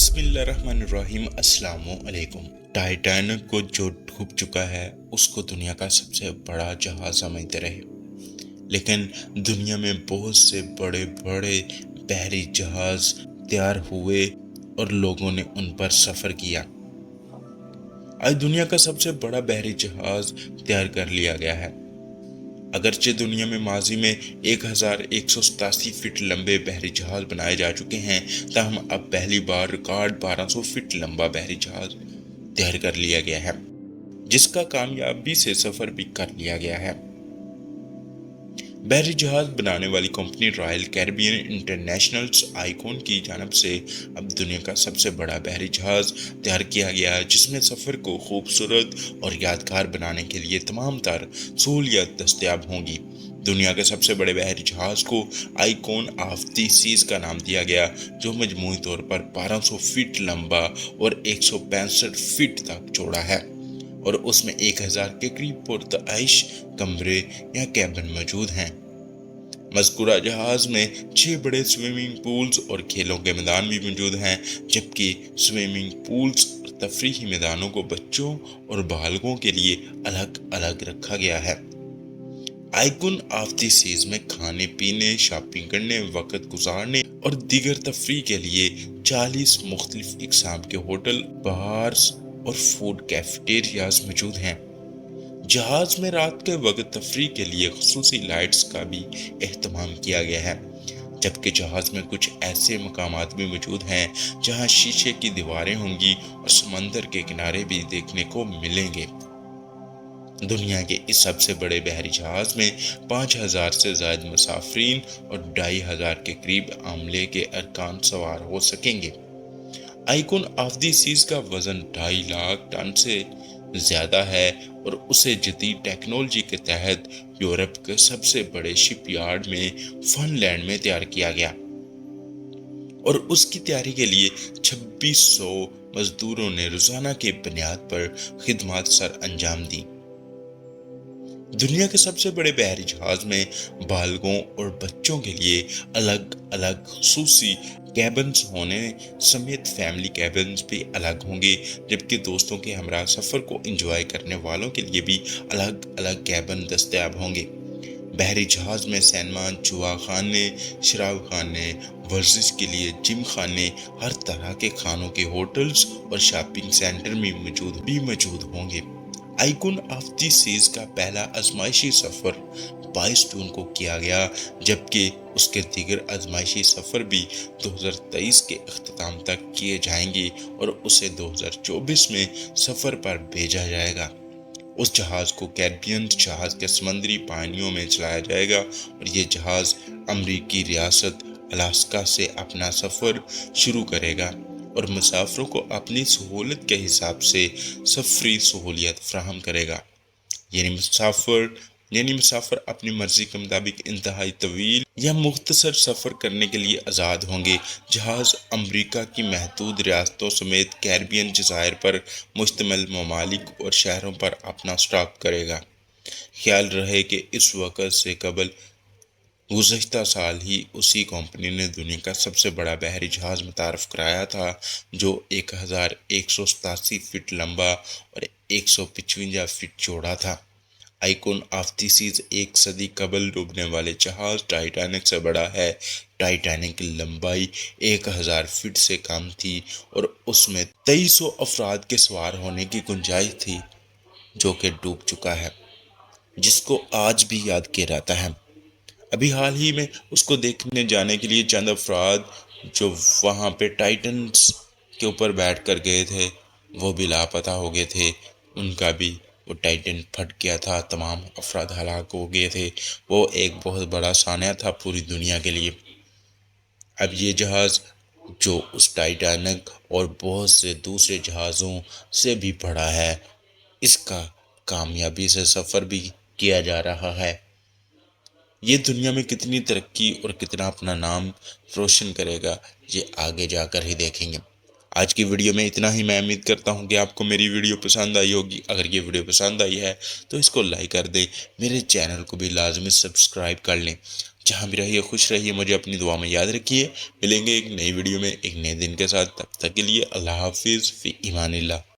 बिस्मिल्लाहिर्रहमानिर्रहीम। अस्सलामु अलैकुम। टाइटैनिक को जो डूब चुका है उसको दुनिया का सबसे बड़ा जहाज समझते रहे, लेकिन दुनिया में बहुत से बड़े बड़े बहरी जहाज तैयार हुए और लोगों ने उन पर सफर किया। आज दुनिया का सबसे बड़ा बहरी जहाज तैयार कर लिया गया है। अगरचे दुनिया में माजी में 1187 फीट लंबे बहरी जहाज बनाए जा चुके हैं, ताहम अब पहली बार रिकॉर्ड 1200 फीट लंबा बहरी जहाज तैयार कर लिया गया है, जिसका कामयाबी से सफर भी कर लिया गया है। बहरी जहाज बनाने वाली company royal Caribbean international icon की जानिब से अब दुनिया का सबसे बड़ा बहरी जहाज तैयार किया गया है, जिसमें सफर को खूबसूरत और यादगार बनाने के लिए तमाम तर सहूलियत दस्तयाब होंगी। दुनिया के सबसे बड़े बहरी जहाज को आइकॉन ऑफ द सीज का नाम दिया गया, जो मजमूई तौर पर 1200 फीट लंबा और 165 फीट तक चौड़ा है और उसमें 1000 के करीब पुरतआइश कमरे या कैबिन मौजूद हैं। मज़कूरा जहाज में 6 बड़े स्विमिंग पूल्स और खेलों के मैदान भी मौजूद हैं, जबकि स्विमिंग पूल्स और तफरीही मैदानों को बच्चों और बालगों के लिए अलग अलग रखा गया है। आइकॉन ऑफ द सीज में खाने पीने, शॉपिंग करने, वक्त गुजारने और दीगर तफरीह के लिए 40 मुख्तलिफ इक़साम के होटल, बार्स और फूड कैफेटेरियाज मौजूद हैं। जहाज में रात के वक्त तफरीह के लिए खुसूसी लाइट्स का भी एहतमाम किया गया है, जबकि जहाज में कुछ ऐसे मकामात भी मौजूद हैं जहां शीशे की दीवारें होंगी और समंदर के किनारे भी देखने को मिलेंगे। दुनिया के इस सबसे बड़े बहरी जहाज में 5000 से ज्यादा मुसाफरीन और 2500 के करीब अमले के अरकान सवार हो सकेंगे। आइकॉन ऑफ द सीज का वजन 2.5 लाख टन से ज्यादा है और उसे जदीद टेक्नोलॉजी के तहत यूरोप के सबसे बड़े शिपयार्ड में फिनलैंड में तैयार किया गया और उसकी तैयारी के लिए 2600 मजदूरों ने रोजाना के बुनियाद पर खिदमत सर अंजाम दी। दुनिया के सबसे बड़े बहरी जहाज में बालगों और बच्चों के लिए अलग अलग खुसूसी कैबिन्स होने समेत फैमिली कैबिन्स भी अलग होंगे, जबकि दोस्तों के हमरा सफर को एंजॉय करने वालों के लिए भी अलग अलग कैबिन दस्तयाब होंगे। बहरी जहाज में सिनेमा, जुआ खाने, शराब खाने, वर्जिश के लिए जिम खाने, हर तरह के खानों के होटल्स और शॉपिंग सेंटर भी मौजूद होंगे। आइकॉन ऑफ द सीज का पहला आजमाइशी सफर 22 जून को किया गया, जबकि उसके दीगर आजमाइशी सफर भी 2023 के अख्ताम तक किए जाएंगे और उसे 2024 में सफर पर भेजा जाएगा। उस जहाज को कैरिबियन जहाज के समुद्री पानियों में चलाया जाएगा और ये जहाज अमरीकी रियासत अलास्का से अपना सफर शुरू करेगा और मुसाफिरों को अपनी सहूलत के हिसाब से सफरी सहूलियत फराहम करेगा। यानी मुसाफिर अपनी मर्जी के मुताबिक इंतहाई तवील या मुख्तसर सफर करने के लिए आज़ाद होंगे। जहाज अमरीका की महदूद रियासतों समेत कैरिबियन जज़ायर पर मुश्तमिल ममालिक और शहरों पर अपना स्टॉप करेगा। ख्याल रहे कि इस वक़्त से कबल गुज़श्ता साल ही उसी कंपनी ने दुनिया का सबसे बड़ा बहरी जहाज मुतारफ़ कराया था, जो 1187 फीट लंबा और 155 फीट चौड़ा था। आइकॉन ऑफ द सीज एक सदी कबल डूबने वाले जहाज टाइटैनिक से बड़ा है। टाइटैनिक की लंबाई 1000 फीट से कम थी और उसमें 2300 अफराद के सवार होने की गुंजाइश थी, जो कि डूब चुका है, जिसको आज भी याद किया जाता है। अभी हाल ही में उसको देखने जाने के लिए चंद अफराद जो वहाँ पे टाइटन्स के ऊपर बैठ कर गए थे, वो भी लापता हो गए थे। उनका भी वो टाइटन फट गया था, तमाम अफराद हलाक हो गए थे। वो एक बहुत बड़ा सानिया था पूरी दुनिया के लिए। अब ये जहाज़ जो उस टाइटैनिक और बहुत से दूसरे जहाज़ों से भी बड़ा है, इसका कामयाबी से सफ़र भी किया जा रहा है। ये दुनिया में कितनी तरक्की और कितना अपना नाम रोशन करेगा, ये आगे जाकर ही देखेंगे। आज की वीडियो में इतना ही। मैं उम्मीद करता हूँ कि आपको मेरी वीडियो पसंद आई होगी। अगर ये वीडियो पसंद आई है तो इसको लाइक कर दें, मेरे चैनल को भी लाजमी सब्सक्राइब कर लें جہاں بھی رہیے خوش رہیے، مجھے اپنی دعا میں یاد رکھیے۔ ملیں گے ایک نئی ویڈیو میں ایک نئے دن کے ساتھ، تب تک کے لیے اللہ حافظ، فی ایمان اللہ۔